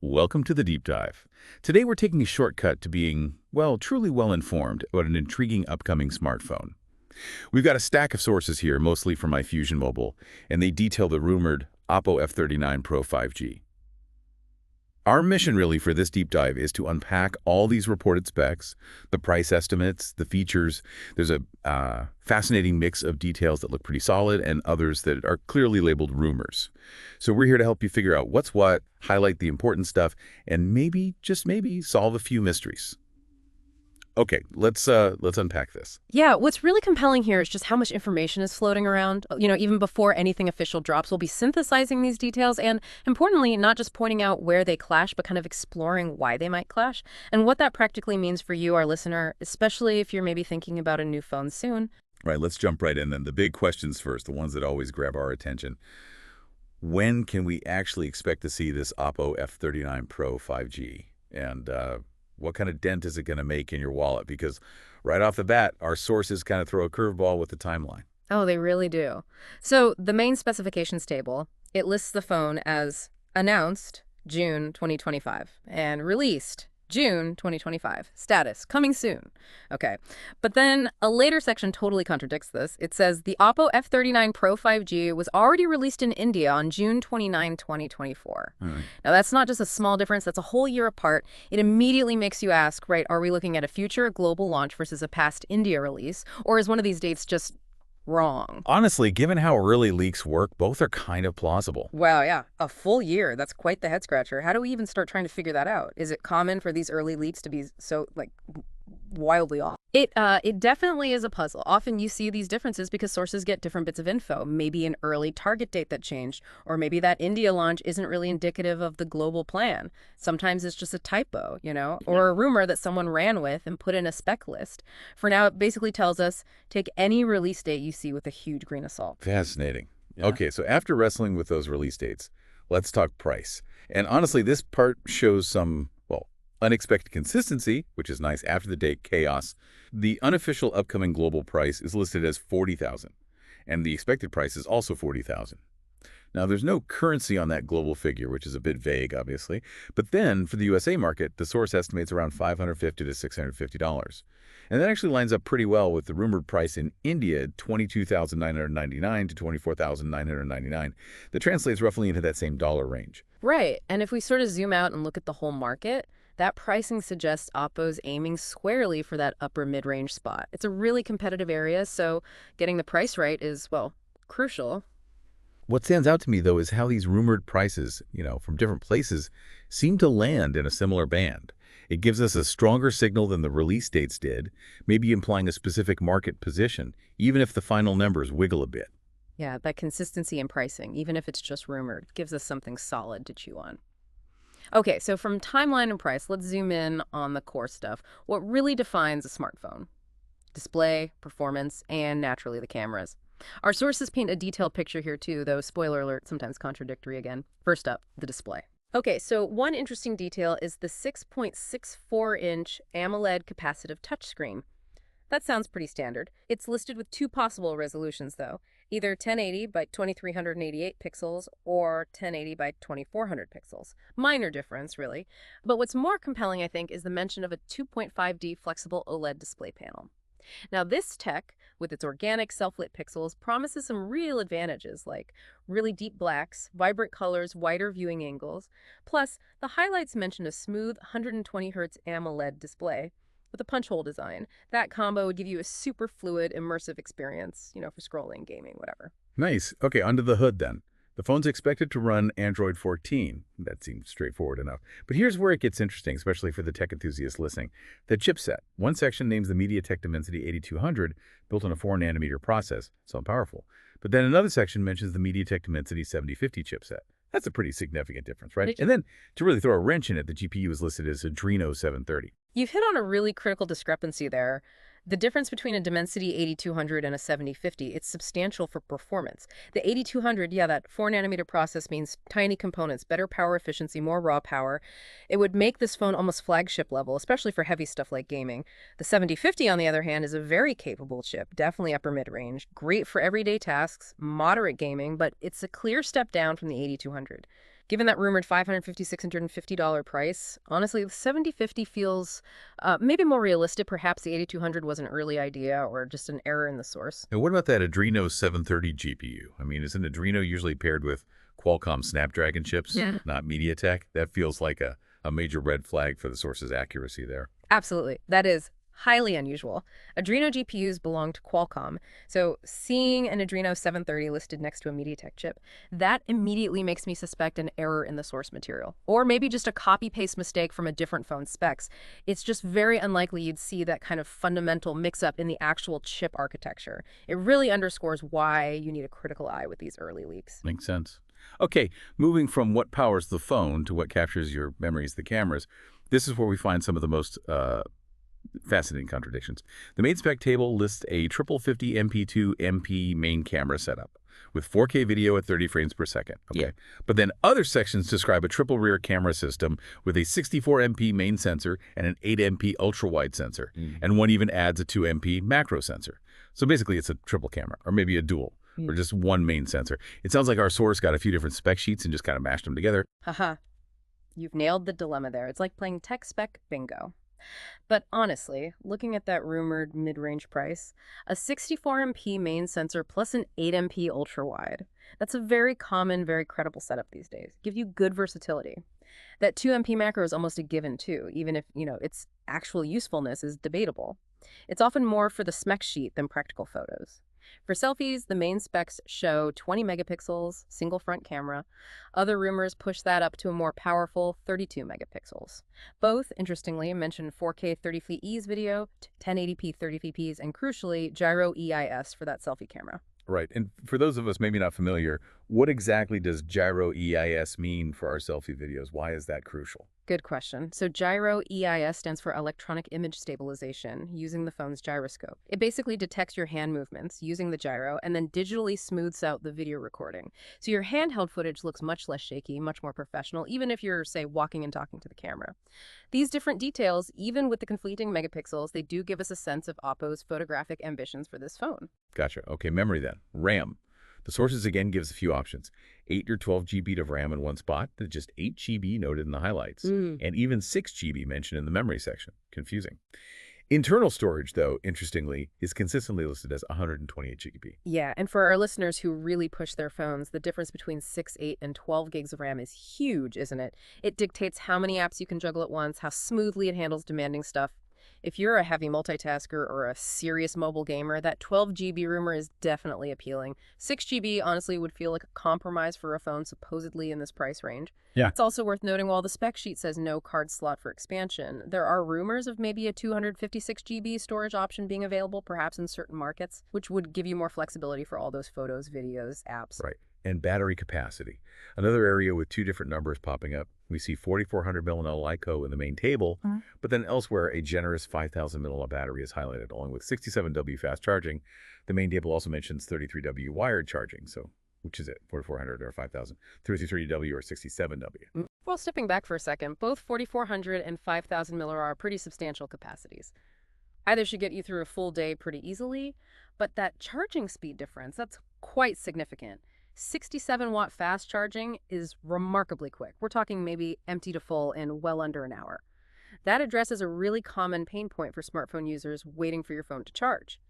Welcome to the Deep Dive. Today we're taking a shortcut to being, well, truly well-informed about an intriguing upcoming smartphone. We've got a stack of sources here, mostly from my Fusion Mobile, and they detail the rumored Oppo F39 Pro 5G. Our mission really for this deep dive is to unpack all these reported specs, the price estimates, the features. There's a fascinating mix of details that look pretty solid and others that are clearly labeled rumors. So we're here to help you figure out what's what, highlight the important stuff, and maybe, just maybe, solve a few mysteries. Okay, let's unpack this. Yeah, what's really compelling here is just how much information is floating around. Even before anything official drops, we'll be synthesizing these details and, importantly, not just pointing out where they clash, but kind of exploring why they might clash and what that practically means for you, our listener, especially if you're maybe thinking about a new phone soon. Right, let's jump right in then. The big questions first, the ones that always grab our attention. When can we actually expect to see this Oppo F39 Pro 5G? And what kind of dent is it going to make in your wallet? Because right off the bat, our sources kind of throw a curveball with the timeline. Oh, they really do. So the main specifications table, it lists the phone as announced June 2025 and released June 2025. Status, coming soon. Okay. But then a later section totally contradicts this. It says the Oppo F39 Pro 5G was already released in India on June 29, 2024. All right. Now, that's not just a small difference. That's a whole year apart. It immediately makes you ask, right, are we looking at a future global launch versus a past India release? Or is one of these dates just wrong? Honestly, given how early leaks work, both are kind of plausible. Wow, yeah. A full year. That's quite the head scratcher. How do we even start trying to figure that out? Is it common for these early leaks to be so, wildly off? It definitely is a puzzle. Often you see these differences because sources get different bits of info. Maybe an early target date that changed, or maybe that India launch isn't really indicative of the global plan. Sometimes it's just a typo, or a rumor that someone ran with and put in a spec list. For now, it basically tells us take any release date you see with a huge grain of salt. Fascinating. Yeah. Okay, so after wrestling with those release dates, let's talk price. And honestly, this part shows some, well, unexpected consistency, which is nice. After the date chaos, the unofficial upcoming global price is listed as $40,000, and the expected price is also $40,000. Now, there's no currency on that global figure, which is a bit vague, obviously. But then, for the USA market, the source estimates around $550 to $650. And that actually lines up pretty well with the rumored price in India, $22,999 to $24,999. That translates roughly into that same dollar range. Right. And if we sort of zoom out and look at the whole market, that pricing suggests Oppo's aiming squarely for that upper mid-range spot. It's a really competitive area, so getting the price right is, well, crucial. What stands out to me, though, is how these rumored prices, from different places, seem to land in a similar band. It gives us a stronger signal than the release dates did, maybe implying a specific market position, even if the final numbers wiggle a bit. Yeah, that consistency in pricing, even if it's just rumored, gives us something solid to chew on. Okay, so from timeline and price, let's zoom in on the core stuff. What really defines a smartphone? Display, performance, and naturally the cameras. Our sources paint a detailed picture here too, though spoiler alert, sometimes contradictory again. First up, the display. Okay, so one interesting detail is the 6.64-inch AMOLED capacitive touchscreen. That sounds pretty standard. It's listed with two possible resolutions, though, either 1080 by 2388 pixels or 1080 by 2400 pixels. Minor difference, really. But what's more compelling, I think, is the mention of a 2.5D flexible OLED display panel. Now, this tech, with its organic self-lit pixels, promises some real advantages like really deep blacks, vibrant colors, wider viewing angles. Plus, the highlights mention a smooth 120 Hz AMOLED display with a punch hole design. That combo would give you a super fluid, immersive experience, for scrolling, gaming, whatever. Nice. Okay, under the hood then. The phone's expected to run Android 14. That seems straightforward enough. But here's where it gets interesting, especially for the tech enthusiasts listening. The chipset. One section names the MediaTek Dimensity 8200, built on a 4-nanometer process, so powerful. But then another section mentions the MediaTek Dimensity 7050 chipset. That's a pretty significant difference, right? And then, to really throw a wrench in it, the GPU is listed as Adreno 730. You've hit on a really critical discrepancy there. The difference between a Dimensity 8200 and a 7050, it's substantial for performance. The 8200, yeah, that 4-nanometer process means tiny components, better power efficiency, more raw power. It would make this phone almost flagship level, especially for heavy stuff like gaming. The 7050, on the other hand, is a very capable chip, definitely upper mid-range, great for everyday tasks, moderate gaming, but it's a clear step down from the 8200. Given that rumored $550, $650 price, honestly, the 7050 feels maybe more realistic. Perhaps the 8200 was an early idea or just an error in the source. And what about that Adreno 730 GPU? I mean, isn't Adreno usually paired with Qualcomm Snapdragon chips, Yeah. not MediaTek? That feels like a major red flag for the source's accuracy there. Absolutely. That is highly unusual. Adreno GPUs belong to Qualcomm, so seeing an Adreno 730 listed next to a MediaTek chip, that immediately makes me suspect an error in the source material. Or maybe just a copy-paste mistake from a different phone's specs. It's just very unlikely you'd see that kind of fundamental mix-up in the actual chip architecture. It really underscores why you need a critical eye with these early leaks. Makes sense. Okay, moving from what powers the phone to what captures your memories, the cameras, this is where we find some of the most fascinating contradictions. The main spec table lists a triple 50 MP2 MP main camera setup with 4K video at 30 frames per second. Okay. Yeah. But then other sections describe a triple rear camera system with a 64 MP main sensor and an 8 MP ultra-wide sensor. And one even adds a 2 MP macro sensor. So basically it's a triple camera, or maybe a dual, or just one main sensor. It sounds like our source got a few different spec sheets and just kind of mashed them together. Haha. You've nailed the dilemma there. It's like playing tech spec bingo. But honestly, looking at that rumored mid-range price, a 64MP main sensor plus an 8MP ultra-wide, that's a very common, very credible setup these days. Give you good versatility. That 2MP macro is almost a given too, even if, its actual usefulness is debatable. It's often more for the spec sheet than practical photos. For selfies, the main specs show 20 megapixels, single front camera. Other rumors push that up to a more powerful 32 megapixels. Both, interestingly, mention 4K 30fps video, 1080p 30fps, and crucially, gyro EIS for that selfie camera. Right. And for those of us maybe not familiar, what exactly does gyro EIS mean for our selfie videos? Why is that crucial? Good question. So gyro EIS stands for electronic image stabilization, using the phone's gyroscope. It basically detects your hand movements using the gyro and then digitally smooths out the video recording. So your handheld footage looks much less shaky, much more professional, even if you're, say, walking and talking to the camera. These different details, even with the conflicting megapixels, they do give us a sense of Oppo's photographic ambitions for this phone. Gotcha. Okay, memory then. RAM. The sources again gives a few options. 8 or 12 GB of RAM in one spot, then just 8 GB noted in the highlights, and even 6 GB mentioned in the memory section. Confusing. Internal storage, though, interestingly, is consistently listed as 128 GB. Yeah, and for our listeners who really push their phones, the difference between 6, 8, and 12 gigs of RAM is huge, isn't it? It dictates how many apps you can juggle at once, how smoothly it handles demanding stuff. If you're a heavy multitasker or a serious mobile gamer, that 12 GB rumor is definitely appealing. 6 GB honestly would feel like a compromise for a phone supposedly in this price range. Yeah. It's also worth noting while the spec sheet says no card slot for expansion, there are rumors of maybe a 256 GB storage option being available, perhaps in certain markets, which would give you more flexibility for all those photos, videos, apps. Right. And battery capacity. Another area with two different numbers popping up. We see 4,400 mAh LiPo in the main table, but then elsewhere a generous 5,000 mAh battery is highlighted, along with 67W fast charging. The main table also mentions 33W wired charging, so which is it, 4,400 or 5,000, 33W or 67W. Well, stepping back for a second, both 4,400 and 5,000 mAh are pretty substantial capacities. Either should get you through a full day pretty easily, but that charging speed difference, that's quite significant. 67-watt fast charging is remarkably quick. We're talking maybe empty to full in well under an hour. That addresses a really common pain point for smartphone users waiting for your phone to charge.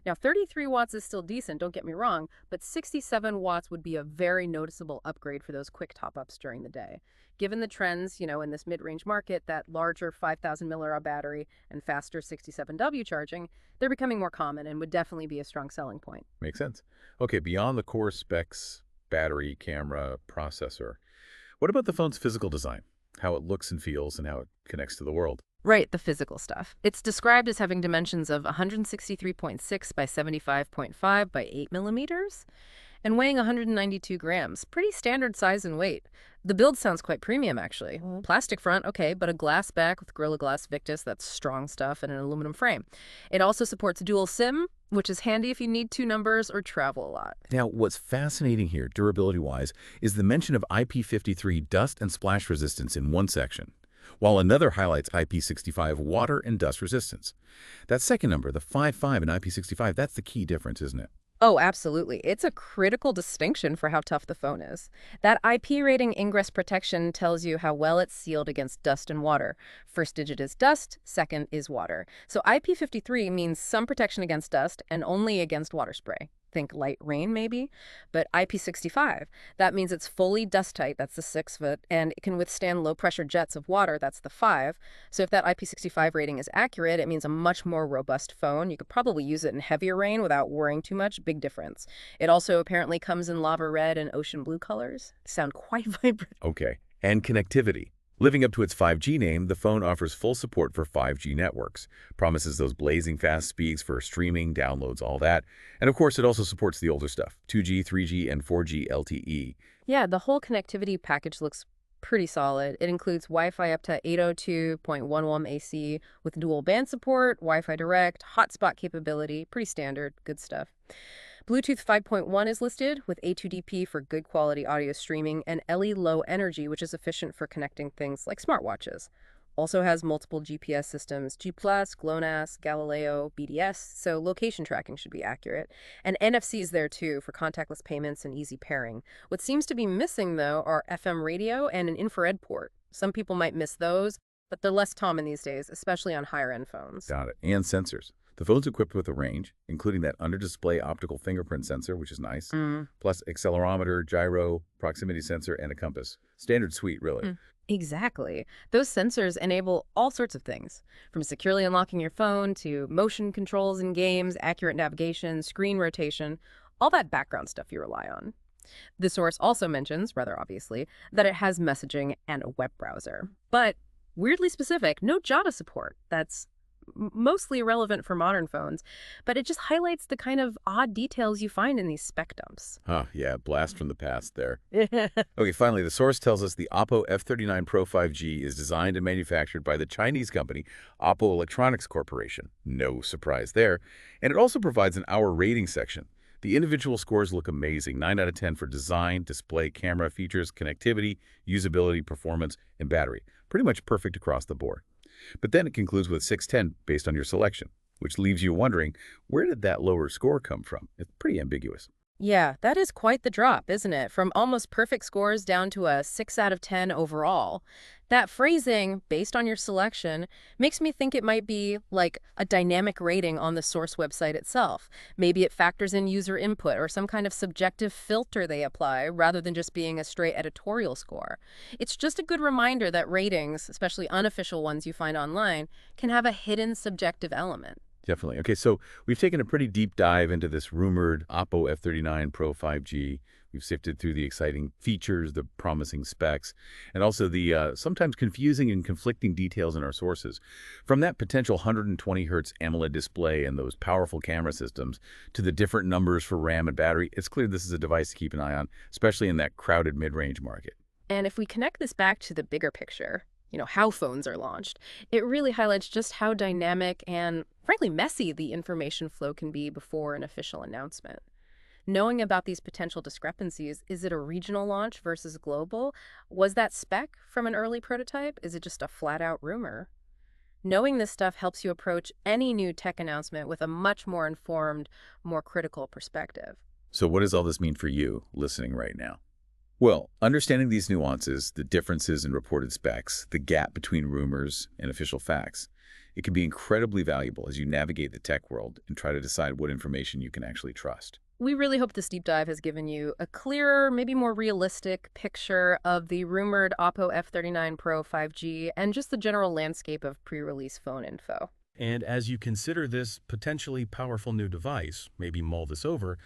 Now, 33 watts is still decent, don't get me wrong, but 67 watts would be a very noticeable upgrade for those quick top-ups during the day. Given the trends, in this mid-range market, that larger 5,000 mAh battery and faster 67W charging, they're becoming more common and would definitely be a strong selling point. Makes sense. Okay, beyond the core specs, battery, camera, processor, what about the phone's physical design? How it looks and feels and how it connects to the world? Right, the physical stuff. It's described as having dimensions of 163.6 by 75.5 by 8 millimeters and weighing 192 grams. Pretty standard size and weight. The build sounds quite premium, actually. Plastic front, okay, but a glass back with Gorilla Glass Victus, that's strong stuff, and an aluminum frame. It also supports dual SIM, which is handy if you need 2 numbers or travel a lot. Now, what's fascinating here, durability-wise, is the mention of IP53 dust and splash resistance in one section, while another highlights IP65 water and dust resistance. That second number, the 55 in IP65, that's the key difference, isn't it? Oh, absolutely. It's a critical distinction for how tough the phone is. That IP rating ingress protection tells you how well it's sealed against dust and water. First digit is dust, second is water. So IP53 means some protection against dust and only against water spray. Think light rain, maybe. But IP65, that means it's fully dust tight, that's the 6 foot, and it can withstand low pressure jets of water, that's the 5. So if that IP65 rating is accurate, it means a much more robust phone. You could probably use it in heavier rain without worrying too much. Big difference. It also apparently comes in lava red and ocean blue colors. Sound quite vibrant. Okay. And connectivity. Living up to its 5G name, the phone offers full support for 5G networks, promises those blazing fast speeds for streaming, downloads, all that. And of course, it also supports the older stuff, 2G, 3G, and 4G LTE. Yeah, the whole connectivity package looks pretty solid. It includes Wi-Fi up to 802.11 AC with dual band support, Wi-Fi Direct, hotspot capability, pretty standard, good stuff. Bluetooth 5.1 is listed with A2DP for good quality audio streaming and LE Low Energy, which is efficient for connecting things like smartwatches. Also has multiple GPS systems, G+, GLONASS, Galileo, BDS, so location tracking should be accurate. And NFC is there too for contactless payments and easy pairing. What seems to be missing, though, are FM radio and an infrared port. Some people might miss those, but they're less common these days, especially on higher-end phones. Got it. And sensors. The phone's equipped with a range, including that under-display optical fingerprint sensor, which is nice, plus accelerometer, gyro, proximity sensor, and a compass. Standard suite, really. Exactly. Those sensors enable all sorts of things, from securely unlocking your phone to motion controls in games, accurate navigation, screen rotation, all that background stuff you rely on. The source also mentions, rather obviously, that it has messaging and a web browser. But weirdly specific, no Java support. That's mostly irrelevant for modern phones, but it just highlights the kind of odd details you find in these spec dumps. Huh, yeah, blast from the past there. Okay, finally, the source tells us the Oppo F39 Pro 5G is designed and manufactured by the Chinese company Oppo Electronics Corporation. No surprise there. And it also provides an hour rating section. The individual scores look amazing, 9 out of 10 for design, display, camera features, connectivity, usability, performance, and battery. Pretty much perfect across the board. But then it concludes with 610 based on your selection, which leaves you wondering, where did that lower score come from? It's pretty ambiguous. Yeah, that is quite the drop, isn't it? From almost perfect scores down to a 6 out of 10 overall. That phrasing, based on your selection, makes me think it might be like a dynamic rating on the source website itself. Maybe it factors in user input or some kind of subjective filter they apply rather than just being a straight editorial score. It's just a good reminder that ratings, especially unofficial ones you find online, can have a hidden subjective element. Definitely. Okay, so we've taken a pretty deep dive into this rumored Oppo F39 Pro 5G. We've sifted through the exciting features, the promising specs, and also the sometimes confusing and conflicting details in our sources. From that potential 120 hertz AMOLED display and those powerful camera systems to the different numbers for RAM and battery, it's clear this is a device to keep an eye on, especially in that crowded mid-range market. And if we connect this back to the bigger picture, how phones are launched, it really highlights just how dynamic and, frankly, messy the information flow can be before an official announcement. Knowing about these potential discrepancies, is it a regional launch versus global? Was that spec from an early prototype? Is it just a flat-out rumor? Knowing this stuff helps you approach any new tech announcement with a much more informed, more critical perspective. So what does all this mean for you listening right now? Well, understanding these nuances, the differences in reported specs, the gap between rumors and official facts, it can be incredibly valuable as you navigate the tech world and try to decide what information you can actually trust. We really hope this deep dive has given you a clearer, maybe more realistic picture of the rumored Oppo F39 Pro 5G and just the general landscape of pre-release phone info. And as you consider this potentially powerful new device, maybe mull this over,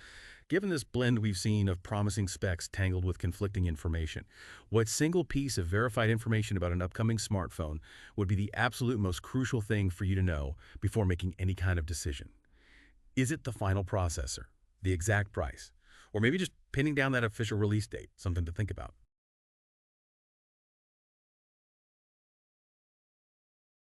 given this blend we've seen of promising specs tangled with conflicting information, what single piece of verified information about an upcoming smartphone would be the absolute most crucial thing for you to know before making any kind of decision? Is it the final processor, the exact price, or maybe just pinning down that official release date, something to think about?